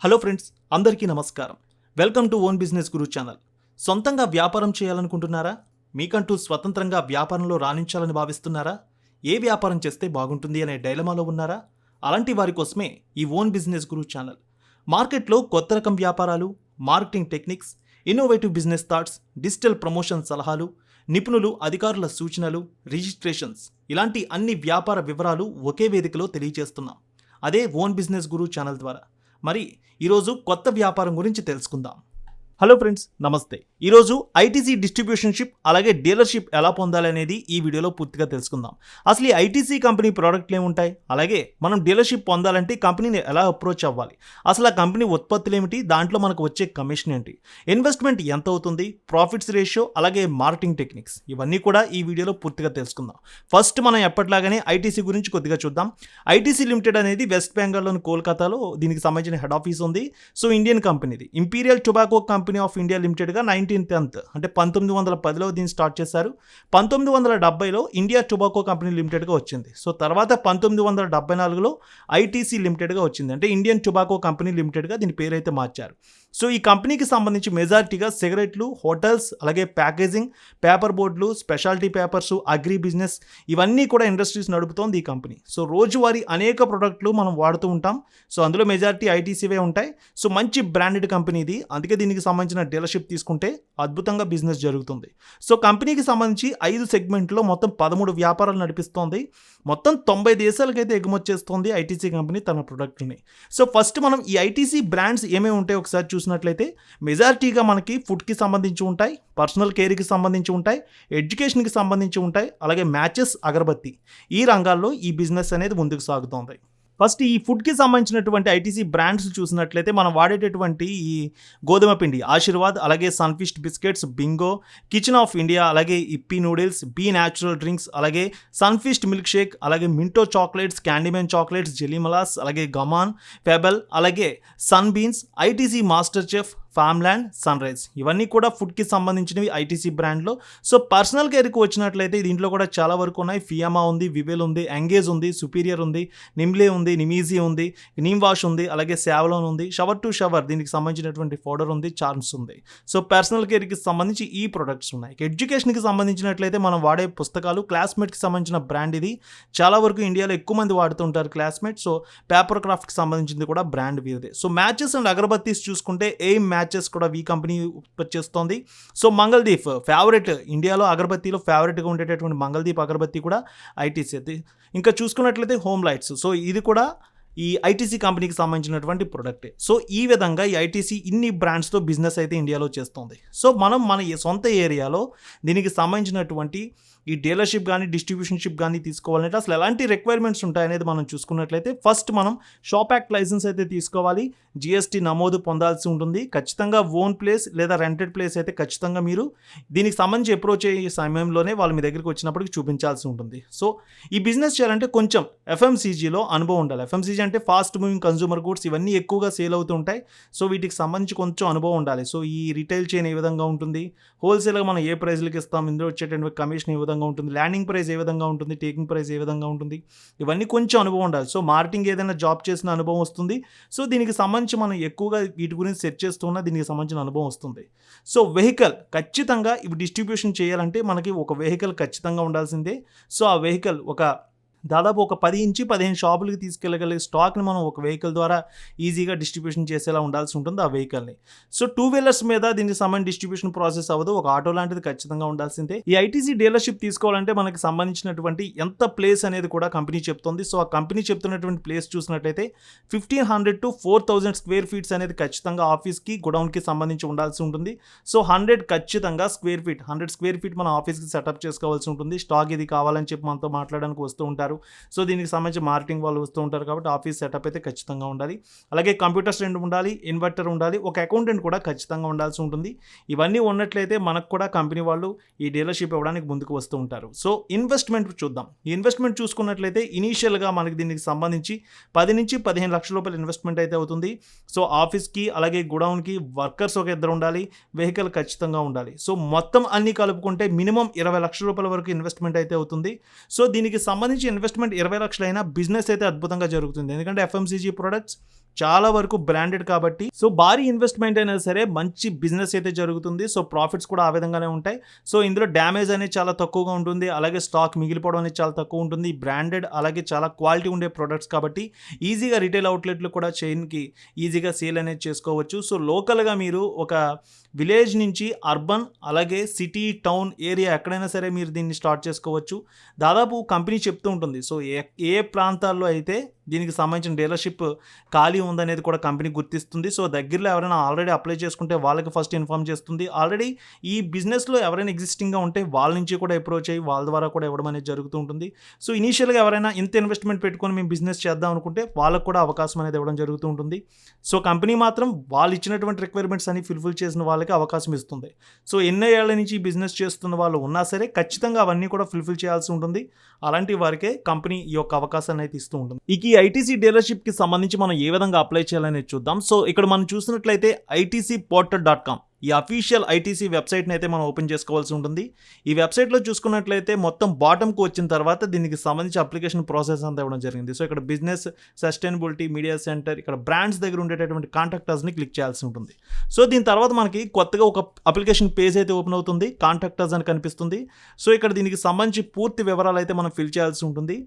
Hello friends, అందరికీ నమస్కారం. Welcome to own business Guru channel. సొంతంగా వ్యాపారం చేయాలనుకుంటున్నారా? మీకంటూ స్వతంత్రంగా వ్యాపారంలో రాణించాలని భావిస్తున్నారా? ఏ వ్యాపారం చేస్తే బాగుంటుంది అనే డైలమాలో ఉన్నారా? అలాంటి వారి కోసమే ఈ ఓన్ బిజినెస్ గురు ఛానల్. మార్కెట్లో కొత్త రకం వ్యాపారాలు, marketing techniques, innovative business thoughts, digital promotion సలహాలు, నిపుణులు అధికారుల సూచనలు, రిజిస్ట్రేషన్స్ ఇలాంటి అన్ని వ్యాపార వివరాలు ఒకే వేదికలో తెలియజేస్తున్నాం. అదే ఓన్ బిజినెస్ గురు ఛానల్ ద్వారా. మరి ఈరోజు కొత్త వ్యాపారం గురించి తెలుసుకుందాం. హలో ఫ్రెండ్స్, నమస్తే. ఈరోజు ఐటీసీ డిస్ట్రిబ్యూషన్షిప్ అలాగే డీలర్షిప్ ఎలా పొందాలి అనేది ఈ వీడియోలో పూర్తిగా తెలుసుకుందాం. అసలు ఈ ఐటీసీ కంపెనీ ప్రోడక్ట్లు ఏముంటాయి, అలాగే మనం డీలర్షిప్ పొందాలంటే కంపెనీని ఎలా అప్రోచ్ అవ్వాలి, అసలు ఆ కంపెనీ ఉత్పత్తులు ఏమిటి, దాంట్లో మనకు వచ్చే కమిషన్ ఏంటి, ఇన్వెస్ట్మెంట్ ఎంత అవుతుంది, ప్రాఫిట్స్ రేషియో, అలాగే మార్కెటింగ్ టెక్నిక్స్ ఇవన్నీ కూడా ఈ వీడియోలో పూర్తిగా తెలుసుకుందాం. ఫస్ట్ మనం ఎప్పటిలాగానే ఐటీసీ గురించి కొద్దిగా చూద్దాం. ఐటీసీ లిమిటెడ్ అనేది వెస్ట్ బెంగాల్లోని కోల్కతాలో దీనికి సంబంధించిన హెడ్ ఆఫీస్ ఉంది. సో ఇండియన్ కంపెనీది. Imperial tobacco company of India లిమిటెడ్గా 1910 అంటే 1910లో దీన్ని స్టార్ట్ చేశారు. 1970లో ఇండియా టొబాకో కంపెనీ లిమిటెడ్గా వచ్చింది. సో తర్వాత 1974లో ఐటీసీ లిమిటెడ్గా వచ్చింది. అంటే ఇండియన్ టొబాకో కంపెనీ లిమిటెడ్గా దీని పేరు అయితే మార్చారు. సో ఈ కంపెనీకి సంబంధించి మెజారిటీగా సిగరెట్లు, హోటల్స్, అలాగే ప్యాకేజింగ్, పేపర్ బోర్డులు, స్పెషాలిటీ పేపర్స్, అగ్రి బిజినెస్ ఇవన్నీ కూడా ఇండస్ట్రీస్ నడుపుతోంది ఈ కంపెనీ. సో రోజువారీ అనేక ప్రోడక్ట్లు మనం వాడుతూ ఉంటాం. సో అందులో మెజారిటీ ఐటీసీవే ఉంటాయి. సో మంచి బ్రాండెడ్ కంపెనీ ఇది. అందుకే దీనికి సంబంధించిన డీలర్షిప్ తీసుకుంటే అద్భుతంగా బిజినెస్ జరుగుతుంది. సో కంపెనీకి సంబంధించి 5 సెగ్మెంట్లో మొత్తం 13 వ్యాపారాలు నడిపిస్తోంది. మొత్తం 90 దేశాలకైతే ఎగుమతి చేస్తోంది ఐటీసీ కంపెనీ తన ప్రొడక్ట్ని. సో ఫస్ట్ మనం ఈ ఐటీసీ బ్రాండ్స్ ఏమేమి ఉంటాయో ఒకసారి చూసినట్లయితే మెజారిటీగా మనకి ఫుడ్కి సంబంధించి ఉంటాయి, పర్సనల్ కేర్కి సంబంధించి ఉంటాయి, ఎడ్యుకేషన్కి సంబంధించి ఉంటాయి, అలాగే మ్యాచెస్, అగరబత్తి ఈ రంగాల్లో ఈ బిజినెస్ అనేది ముందుకు సాగుతోంది. ఫస్ట్ ఈ ఫుడ్కి సంబంధించినటువంటి ఐటీసీ బ్రాండ్స్ చూసినట్లయితే మనం వాడేటటువంటి ఈ గోధుమ పిండి ఆశీర్వాద్, అలాగే Sunfeast biscuits, Bingo, Kitchen of India, అలాగే Yippee noodles, B Natural drinks, అలాగే సన్ఫిస్ట్ మిల్క్ షేక్, అలాగే Minto chocolates, Candyman chocolates, Jelimals, అలాగే గమాన్, ఫెబల్, అలాగే Sun Beans, ITC Master Chef, Farmland, Sunrise ఇవన్నీ కూడా ఫుడ్కి సంబంధించినవి ఐటీసీ బ్రాండ్లో. సో పర్సనల్ కేర్కి వచ్చినట్లయితే దీంట్లో కూడా చాలా వరకు ఉన్నాయి. ఫియామా ఉంది, వివెల్ ఉంది, ఎంగేజ్ ఉంది, సుపీరియర్ ఉంది, నిమ్లే ఉంది, నిమీజీ ఉంది, నీమ్ వాష్ ఉంది, అలాగే సావ్లాన్ ఉంది, షవర్ టు షవర్ దీనికి సంబంధించినటువంటి పౌడర్ ఉంది, చార్మ్స్ ఉంది. సో పర్సనల్ కేర్కి సంబంధించి ఈ ప్రొడక్ట్స్ ఉన్నాయి. ఎడ్యుకేషన్కి సంబంధించినట్లయితే మనం వాడే పుస్తకాలు క్లాస్మేట్కి సంబంధించిన బ్రాండ్ ఇది. చాలా వరకు ఇండియాలో ఎక్కువ మంది వాడుతుంటారు క్లాస్మేట్. సో పేపర్ క్రాఫ్ట్కి సంబంధించింది కూడా బ్రాండ్ వీరిదే. సో మ్యాచెస్ అండ్ అగరబత్తీస్ చూసుకుంటే ఎయిమ్ మ్యాచెస్ కూడా ఈ కంపెనీ ఉత్పత్తి చేస్తోంది. సో మంగళదీప్ ఫేవరెట్, ఇండియాలో అగరబత్తీలో ఫేవరెట్గా ఉండేటటువంటి మంగళదీప్ అగరబత్తి కూడా ఐటీసీ. ఇంకా చూసుకున్నట్లయితే హోమ్ లైట్స్, సో ఇది కూడా ఈ ఐటీసీ కంపెనీకి సంబంధించినటువంటి ప్రొడక్టే. సో ఈ విధంగా ఈ ఐటీసీ ఇన్ని బ్రాండ్స్తో బిజినెస్ అయితే ఇండియాలో చేస్తుంది. సో మనం మన సొంత ఏరియాలో దీనికి సంబంధించినటువంటి ఈ డీలర్షిప్ కానీ డిస్ట్రిబ్యూషన్షిప్ కానీ తీసుకోవాలంటే అసలు ఎలాంటి రిక్వైర్మెంట్స్ ఉంటాయనేది మనం చూసుకున్నట్లయితే ఫస్ట్ మనం షాప్ యాక్ట్ లైసెన్స్ అయితే తీసుకోవాలి. జిఎస్టీ నమోదు పొందాల్సి ఉంటుంది. ఖచ్చితంగా ఓన్ ప్లేస్ లేదా రెంటెడ్ ప్లేస్ అయితే ఖచ్చితంగా మీరు దీనికి సంబంధించి అప్రోచ్ అయ్యే సమయంలోనే వాళ్ళు మీ దగ్గరికి వచ్చినప్పటికి చూపించాల్సి ఉంటుంది. సో ఈ బిజినెస్ చేయాలంటే కొంచెం ఎఫ్ఎంసీజీలో అనుభవం ఉండాలి. ఎఫ్ఎంసీజీ అంటే ఫాస్ట్ మూవింగ్ కన్జ్యూమర్ గుడ్స్ ఇవన్నీ ఎక్కువగా సేల్ అవుతూ ఉంటాయి. సో వీటికి సంబంధించి కొంచెం అనుభవం ఉండాలి. సో ఈ రిటైల్ చైన్ ఏ విధంగా ఉంటుంది, హోల్సేల్గా మనం ఏ ప్రైస్లకి ఇస్తాం, ఇందులో వచ్చేటువంటి కమిషన్ ఏ విధంగా ఉంటుంది, ల్యాండింగ్ ప్రైస్ ఏ విధంగా ఉంటుంది, టేకింగ్ ప్రైస్ ఏ విధంగా ఉంటుంది, ఇవన్నీ కొంచెం అనుభవం ఉండాలి. సో మార్కెటింగ్ ఏదైనా జాబ్ చేసిన అనుభవం వస్తుంది. సో దీనికి సంబంధించి మనం ఎక్కువగా వీటి గురించి సెర్చ్ చేస్తున్నా దీనికి సంబంధించిన అనుభవం వస్తుంది. సో వెహికల్ ఖచ్చితంగా ఇవి డిస్ట్రిబ్యూషన్ చేయాలంటే మనకి ఒక వెహికల్ ఖచ్చితంగా ఉండాల్సిందే. సో ఆ వెహికల్ దాదాపు ఒక 10 నుంచి 15 షాపులకి తీసుకెళ్ళగలిగే స్టాక్ని మనం ఒక వెహికల్ ద్వారా ఈజీగా డిస్ట్రిబ్యూషన్ చేసేలా ఉండాల్సి ఉంటుంది ఆ వెహికల్ని. సో 2 వీలర్స్ మీద దీనికి సంబంధించి డిస్ట్రిబ్యూషన్ ప్రాసెస్ అవ్వదు. ఒక ఆటో లాంటిది ఖచ్చితంగా ఉండాల్సిందే. ఈ ఐటీసీ డీలర్షిప్ తీసుకోవాలంటే మనకి సంబంధించినటువంటి ఎంత ప్లేస్ అనేది కూడా కంపెనీ చెప్తుంది. సో ఆ కంపెనీ చెప్తున్నటువంటి ప్లేస్ చూసినట్లయితే 1500 to 4000 స్క్వేర్ ఫీట్స్ అనేది ఖచ్చితంగా ఆఫీస్కి, గోడౌన్కి సంబంధించి ఉండాల్సి ఉంటుంది. సో 100 ఖచ్చితంగా స్క్వేర్ ఫీట్, 100 స్క్వేర్ ఫీట్ మన ఆఫీస్కి సెటప్ చేసుకోవాల్సి ఉంటుంది. స్టాక్ ఇది కావాలని చెప్పి మనతో మాట్లాడడానికి వస్తూ ఉంటారు. సో దీనికి సంబంధించి మార్కెటింగ్ వాళ్ళు వస్తూ ఉంటారు కాబట్టి ఆఫీస్ సెటప్ అయితే ఖచ్చితంగా ఉండాలి. అలాగే కంప్యూటర్స్ 2 ఉండాలి, ఇన్వర్టర్ ఉండాలి, ఒక అకౌంటెంట్ కూడా ఖచ్చితంగా ఉండాల్సి ఉంటుంది. ఇవన్నీ ఉన్నట్లయితే మనకు కూడా కంపెనీ వాళ్ళు ఈ డీలర్షిప్ ఇవ్వడానికి ముందుకు వస్తూ ఉంటారు. సో ఇన్వెస్ట్మెంట్ చూద్దాం. ఈ ఇన్వెస్ట్మెంట్ చూసుకున్నట్లయితే ఇనీషియల్గా మనకి దీనికి సంబంధించి 10 నుంచి 15 లక్షల రూపాయల ఇన్వెస్ట్మెంట్ అయితే అవుతుంది. సో ఆఫీస్కి అలాగే గోడౌన్కి వర్కర్స్ ఒక 2 ఉండాలి, వెహికల్ ఖచ్చితంగా ఉండాలి. సో మొత్తం అన్ని కలుపుకుంటే మినిమం 20 లక్షల రూపాయల వరకు ఇన్వెస్ట్మెంట్ అయితే అవుతుంది. సో దీనికి సంబంధించి ఇన్వెస్ట్మెంట్ 20 లక్షలైనా బిజినెస్ అయితే అద్భుతంగా జరుగుతుంది. ఎందుకంటే ఎఫ్ఎంసీజీ ప్రొడక్ట్స్ చాలా వరకు బ్రాండెడ్ కాబట్టి సో భారీ ఇన్వెస్ట్మెంట్ అయినా సరే మంచి బిజినెస్ అయితే జరుగుతుంది. సో ప్రాఫిట్స్ కూడా ఆ విధంగానే ఉంటాయి. సో ఇందులో డ్యామేజ్ అనేది చాలా తక్కువగా ఉంటుంది. అలాగే స్టాక్ మిగిలిపోవడం అనేది చాలా తక్కువ ఉంటుంది. బ్రాండెడ్ అలాగే చాలా క్వాలిటీ ఉండే ప్రొడక్ట్స్ కాబట్టి ఈజీగా రిటైల్ అవుట్లెట్లు కూడా చైన్కి ఈజీగా సేల్ అనేది చేసుకోవచ్చు. సో లోకల్గా మీరు ఒక విలేజ్ నుంచి అర్బన్ అలాగే సిటీ టౌన్ ఏరియా ఎక్కడైనా సరే మీరు దీన్ని స్టార్ట్ చేసుకోవచ్చు. దాదాపు కంపెనీ చెప్తూ ఉంటుంది. సో ఏ ప్రాంతాల్లో అయితే దీనికి సంబంధించిన డీలర్షిప్ ఖాళీ ఉందనేది కూడా కంపెనీ గుర్తిస్తుంది. సో దగ్గరలో ఎవరైనా ఆల్రెడీ అప్లై చేసుకుంటే వాళ్ళకి ఫస్ట్ ఇన్ఫార్మ్ చేస్తుంది. ఆల్రెడీ ఈ బిజినెస్లో ఎవరైనా ఎగ్జిస్టింగ్గా ఉంటే వాళ్ళ నుంచి కూడా అప్రోచ్ అయ్యి వాళ్ళ ద్వారా కూడా ఇవ్వడం అనేది జరుగుతూ ఉంటుంది. సో ఇనీషియల్గా ఎవరైనా ఇంత ఇన్వెస్ట్మెంట్ పెట్టుకొని మేము బిజినెస్ చేద్దాం అనుకుంటే వాళ్ళకు కూడా అవకాశం అనేది ఇవ్వడం జరుగుతూ ఉంటుంది. సో కంపెనీ మాత్రం వాళ్ళు ఇచ్చినటువంటి రిక్వైర్మెంట్స్ అని ఫుల్ఫిల్ చేసిన వాళ్ళకి అవకాశం ఇస్తుంది. సో ఎన్నో ఏళ్ల నుంచి ఈ బిజినెస్ చేస్తున్న వాళ్ళు ఉన్నా సరే ఖచ్చితంగా అవన్నీ కూడా ఫుల్ఫిల్ చేయాల్సి ఉంటుంది. అలాంటి వారికే కంపెనీ ఈ యొక్క అవకాశాన్ని అయితే ఇస్తూ ఉంటుంది. ఈ ఐటీసీ డీలర్షిప్కి సంబంధించి మనం ఏ విధంగా అప్లై చేయాలనేది చూద్దాం. సో ఇక్కడ మనం చూసినట్లయితే itcportal.com ఈ అఫీషియల్ ఐటీసీ వెబ్సైట్ని అయితే మనం ఓపెన్ చేసుకోవాల్సి ఉంటుంది. ఈ వెబ్సైట్లో చూసుకున్నట్లయితే మొత్తం బాటంకి వచ్చిన తర్వాత దీనికి సంబంధించి అప్లికేషన్ ప్రాసెస్ అంతా ఇవ్వడం జరిగింది. సో ఇక్కడ బిజినెస్, సస్టైనబిలిటీ, మీడియా సెంటర్, ఇక్కడ బ్రాండ్స్ దగ్గర ఉండేటటువంటి కాంటాక్టర్స్ని క్లిక్ చేయాల్సి ఉంటుంది. సో దీని తర్వాత మనకి కొత్తగా ఒక అప్లికేషన్ పేజ్ అయితే ఓపెన్ అవుతుంది. కాంటాక్టర్స్ అని కనిపిస్తుంది. సో ఇక్కడ దీనికి సంబంధించి పూర్తి వివరాలు అయితే మనం ఫిల్ చేయాల్సి ఉంటుంది.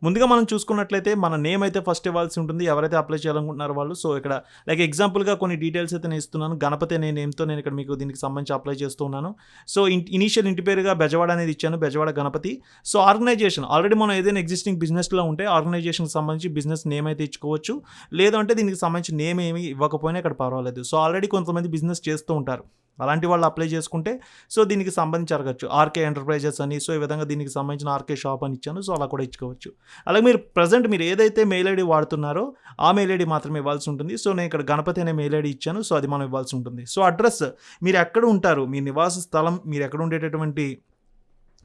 ముందుగా మనం చూసుకున్నట్లయితే మన నేమ్ అయితే ఫస్ట్ ఇవ్వాల్సి ఉంటుంది ఎవరైతే అప్లై చేయాలనుకుంటున్నారో వాళ్ళు. సో ఇక్కడ లైక్ ఎగ్జాంపుల్గా కొన్ని డీటెయిల్స్ అయితే నేను ఇస్తున్నాను. గణపతి అనే నేమ్తో నేను ఇక్కడ మీకు దీనికి సంబంధించి అప్లై చేస్తూ ఉన్నాను. సో ఇనీషియల్ ఇంటి పేరుగా బెజవాడ అనేది ఇచ్చాను, Bezawada Ganapathi. So organization already మనం ఏదైనా ఎగ్జిస్టింగ్ బిజినెస్లో ఉంటే ఆర్గనైజేషన్కి సంబంధించి బిజినెస్ నేమ్ అయితే ఇచ్చుకోవచ్చు. లేదంటే దీనికి సంబంధించి నేమ్ ఏమి ఇవ్వకపోయినా ఇక్కడ పర్వాలేదు. సో ఆల్రెడీ కొంతమంది బిజినెస్ చేస్తూ ఉంటారు, అలాంటి వాళ్ళు అప్లై చేసుకుంటే సో దీనికి సంబంధించి అడగచ్చు. ఆర్కే ఎంటర్ప్రైజెస్ అని, సో ఈ విధంగా దీనికి సంబంధించిన ఆర్కే షాప్ అని ఇచ్చాను. సో అలా కూడా ఇచ్చుకోవచ్చు. అలాగే మీరు ప్రజెంట్ మీరు ఏదైతే మెయిల్ ఐడి వాడుతున్నారో ఆ మెయిల్ ఐడి మాత్రమే ఇవ్వాల్సి ఉంటుంది. సో నేను ఇక్కడ గణపతి అనే మెయిల్ ఐడి ఇచ్చాను. సో అది మనం ఇవ్వాల్సి ఉంటుంది. సో అడ్రస్ మీరు ఎక్కడ ఉంటారు, మీ నివాస స్థలం, మీరు ఎక్కడ ఉండేటటువంటి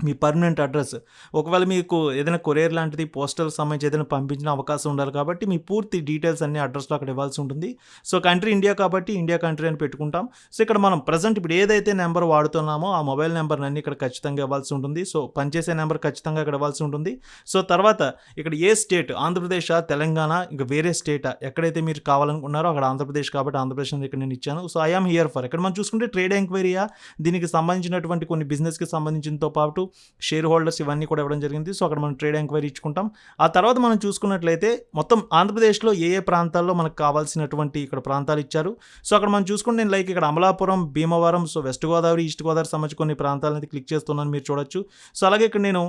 మీ పర్మనెంట్ అడ్రస్, ఒకవేళ మీకు ఏదైనా కొరియర్ లాంటిది పోస్టల్ సంబంధించి ఏదైనా పంపించిన అవకాశం ఉండాలి కాబట్టి మీ పూర్తి డీటెయిల్స్ అన్ని అడ్రస్లో అక్కడ ఇవ్వాల్సి ఉంటుంది. సో కంట్రీ ఇండియా కాబట్టి ఇండియా కంట్రీ అని పెట్టుకుంటాం. సో ఇక్కడ మనం ప్రజెంట్ ఇప్పుడు ఏదైతే నెంబర్ వాడుతున్నామో ఆ మొబైల్ నెంబర్ అన్ని ఇక్కడ ఖచ్చితంగా ఇవ్వాల్సి ఉంటుంది. సో పనిచేసే నెంబర్ ఖచ్చితంగా ఇక్కడ ఇవ్వాల్సి ఉంటుంది. సో తర్వాత ఇక్కడ ఏ స్టేట్, ఆంధ్రప్రదేశ్, తెలంగాణ, ఇంకా వేరే స్టేట్ ఎక్కడైతే మీరు కావాలనుకున్నారో అక్కడ ఆంధ్రప్రదేశ్ కాబట్టి ఆంధ్రప్రదేశ్ ఇక్కడ నేను ఇచ్చాను. సో ఐఆమ్ హియర్ ఫర్, ఇక్కడ మనం చూసుకుంటే ట్రేడ్ ఎంక్వైరీయా, దీనికి సంబంధించినటువంటి కొన్ని బిజినెస్కి సంబంధించినతో పాటు షేర్ హోల్డర్స్ ఇవన్నీ కూడా ఇవ్వడం జరిగింది. సో అక్కడ మనం ట్రేడ్ ఎంక్వైరీ ఇచ్చుకుంటాం. ఆ తర్వాత మనం చూసుకున్నట్లయితే మొత్తం ఆంధ్రప్రదేశ్లో ఏ ప్రాంతాల్లో మనకు కావాల్సినటువంటి ఇక్కడ ప్రాంతాలు ఇచ్చారు. సో అక్కడ మనం చూసుకుంటే నేను లైక్ ఇక్కడ Amalapuram, Bhimavaram, so west Godavari, east Godavari సంబంధించి కొన్ని ప్రాంతాలను క్లిక్ చేస్తున్నాను, మీరు చూడొచ్చు. సో అలాగే ఇక్కడ నేను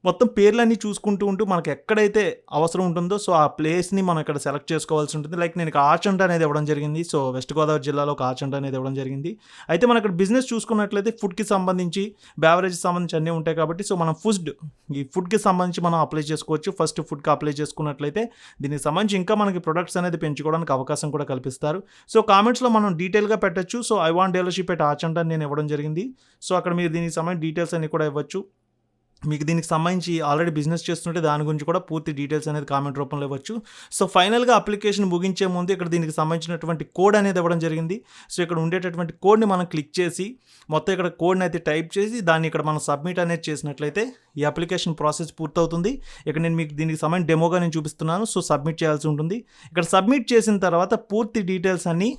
మొత్తం పేర్లన్నీ చూసుకుంటూ ఉంటూ మనకు ఎక్కడైతే అవసరం ఉంటుందో సో ఆ ప్లేస్ని మనం ఇక్కడ సెలెక్ట్ చేసుకోవాల్సి ఉంటుంది. లైక్ నేను ఇక్కడ ఆచంట అనేది ఇవ్వడం జరిగింది. సో వెస్ట్ గోదావరి జిల్లాలో ఒక ఆచంట అనేది ఇవ్వడం జరిగింది. అయితే మనం ఇక్కడ బిజినెస్ చూసుకున్నట్లయితే ఫుడ్కి సంబంధించి, బ్యావరేజ్ సంబంధించి అన్నీ ఉంటాయి కాబట్టి సో మనం ఈ ఫుడ్కి సంబంధించి మనం అప్లై చేసుకోవచ్చు. ఫస్ట్ ఫుడ్కి అప్లై చేసుకున్నట్లయితే దీనికి సంబంధించి ఇంకా మనకి ప్రొడక్ట్స్ అనేది పెంచుకోవడానికి అవకాశం కూడా కల్పిస్తారు. సో కామెంట్స్లో మనం డీటెయిల్గా పెట్టచ్చు. So I want dealership at Achanta అని నేను ఇవ్వడం జరిగింది. సో అక్కడ మీరు దీనికి సంబంధించి డీటెయిల్స్ అన్ని కూడా ఇవ్వచ్చు. మీకు దీనికి సంబంధించి ఆల్రెడీ బిజినెస్ చేస్తుంటే దాని గురించి కూడా పూర్తి డీటెయిల్స్ అనేది కామెంట్ రూపంలో ఇవ్వచ్చు. సో ఫైనల్గా అప్లికేషన్ ముగించే ముందు ఇక్కడ దీనికి సంబంధించినటువంటి కోడ్ అనేది ఇవ్వడం జరిగింది. సో ఇక్కడ ఉండేటటువంటి కోడ్ని మనం క్లిక్ చేసి మొత్తం ఇక్కడ కోడ్ని అయితే టైప్ చేసి దాన్ని ఇక్కడ మనం సబ్మిట్ అనేది చేసినట్లయితే ఈ అప్లికేషన్ ప్రాసెస్ పూర్తవుతుంది. ఇక్కడ నేను మీకు దీనికి సంబంధించి డెమోగా నేను చూపిస్తున్నాను. సో సబ్మిట్ చేయాల్సి ఉంటుంది. ఇక్కడ సబ్మిట్ చేసిన తర్వాత పూర్తి డీటెయిల్స్ అన్నీ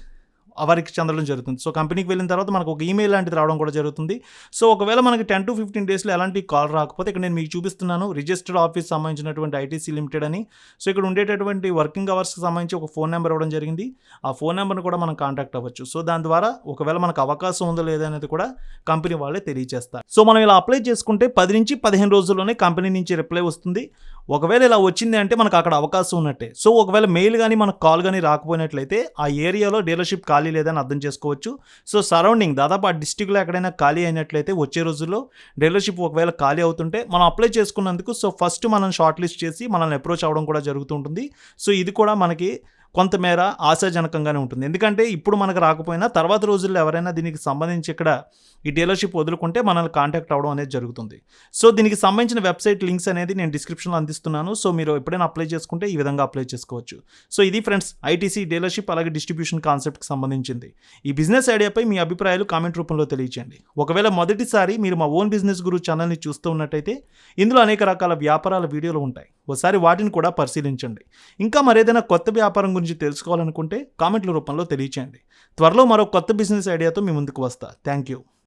వారికి చెందడం జరుగుతుంది. సో కంపెనీకి వెళ్ళిన తర్వాత మనకు ఒక ఈమెయిల్ లాంటిది రావడం కూడా జరుగుతుంది. సో ఒకవేళ మనకి 10 to 15 డేస్లో ఎలాంటి కాల్ రాకపోతే ఇక్కడ నేను మీకు చూపిస్తున్నాను రిజిస్టర్డ్ ఆఫీస్ సంబంధించినటువంటి ఐటీసీ లిమిటెడ్ అని. సో ఇక్కడ ఉండేటటువంటి వర్కింగ్ అవర్స్కి సంబంధించి ఒక ఫోన్ నెంబర్ ఇవ్వడం జరిగింది. ఆ ఫోన్ నెంబర్ని కూడా మనం కాంటాక్ట్ అవ్వచ్చు. సో దాని ద్వారా ఒకవేళ మనకు అవకాశం ఉందో లేదో అనేది కూడా కంపెనీ వాళ్ళే తెలియజేస్తారు. సో మనం ఇలా అప్లై చేసుకుంటే 10 నుంచి 15 రోజుల్లోనే కంపెనీ నుంచి రిప్లై వస్తుంది. ఒకవేళ ఇలా వచ్చింది అంటే మనకు అక్కడ అవకాశం ఉన్నట్టే. సో ఒకవేళ మెయిల్ కానీ మనకు కాల్ కానీ రాకపోయినట్లయితే ఆ ఏరియాలో డీలర్షిప్ ఖాళీ లేదని అర్థం చేసుకోవచ్చు. సో సరౌండింగ్ దాదాపు ఆ డిస్టిక్లో ఎక్కడైనా ఖాళీ అయినట్లయితే వచ్చే రోజుల్లో డీలర్షిప్ ఒకవేళ ఖాళీ అవుతుంటే మనం అప్లై చేసుకున్నందుకు సో ఫస్ట్ మనం షార్ట్ లిస్ట్ చేసి మనల్ని అప్రోచ్ అవ్వడం కూడా జరుగుతుంటుంది. సో ఇది కూడా మనకి కొంతమేర ఆశాజనకంగానే ఉంటుంది. ఎందుకంటే ఇప్పుడు మనకు రాకపోయినా తర్వాత రోజుల్లో ఎవరైనా దీనికి సంబంధించి ఇక్కడ ఈ డీలర్‌షిప్ వదులుకుంటే మనల్ని కాంటాక్ట్ అవ్వడం అనేది జరుగుతుంది. సో, దీనికి సంబంధించిన వెబ్‌సైట్ లింక్స్ అనేది నేను డిస్క్రిప్షన్‌లో అందిస్తున్నాను. సో, మీరు ఎప్పుడైనా అప్లై చేసుకుంటే ఈ విధంగా అప్లై చేసుకోవచ్చు. సో, ఇది ఫ్రెండ్స్ ఐటీసీ డీలర్‌షిప్ అలాగే డిస్ట్రిబ్యూషన్ కాన్సెప్ట్‌కి సంబంధించింది. ఈ బిజినెస్ ఐడియాపై మీ అభిప్రాయాలు కామెంట్ రూపంలో తెలియచేయండి. ఒకవేళ మొదటిసారి మీరు మా ఓన్ బిజినెస్ గురు ఛానల్‌ని చూస్తూ ఉన్నట్టయితే ఇందులో అనేక రకాల వ్యాపారాల వీడియోలు ఉంటాయి. ఒకసారి వాటిని కూడా పరిశీలించండి. ఇంకా మరేదైనా కొత్త వ్యాపారం గురించి తెలుసుకోవాలనుకుంటే కామెంట్ల రూపంలో తెలియచేయండి. త్వరలో మరో కొత్త బిజినెస్ ఐడియాతో మీ ముందుకు వస్తా. Thank you.